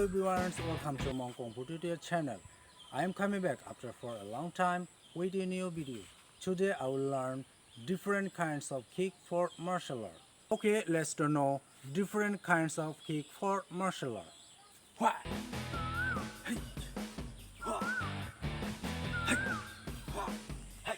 everyone, welcome to my kungfu tutorial channel. I am coming back after for a long time with a new video. Today I will learn different kinds of kick for martial art. Okay, let's know different kinds of kick for martial art. Hua! Hey! Hua! Hey! Hua! Hey!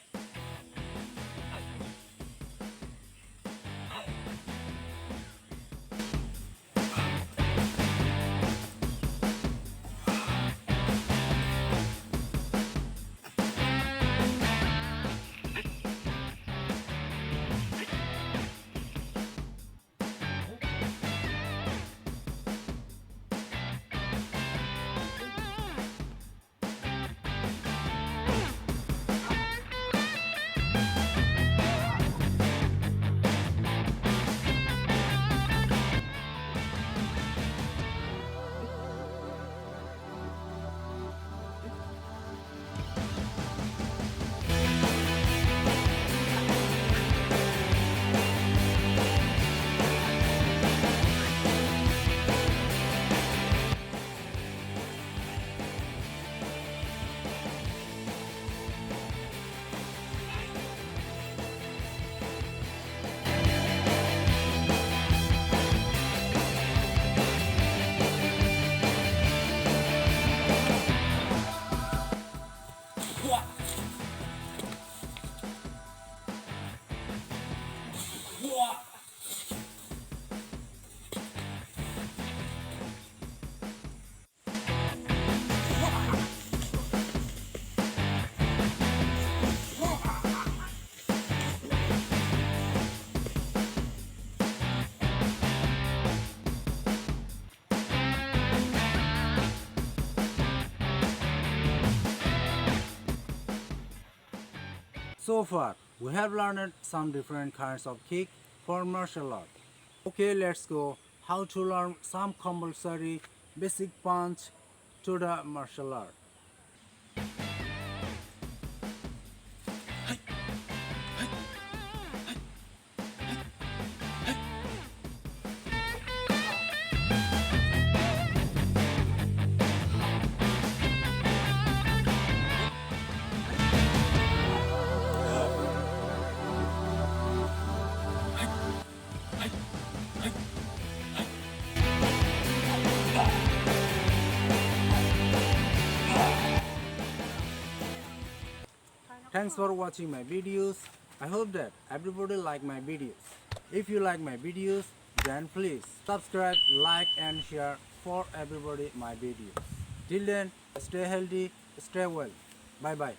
So far, we have learned some different kinds of kick for martial art. Okay, let's go how to learn some compulsory basic punch to the martial art. Thanks for watching my videos. I hope that everybody like my videos. If you like my videos, then please subscribe, like and share for everybody my videos. Till then, stay healthy, stay well. Bye bye.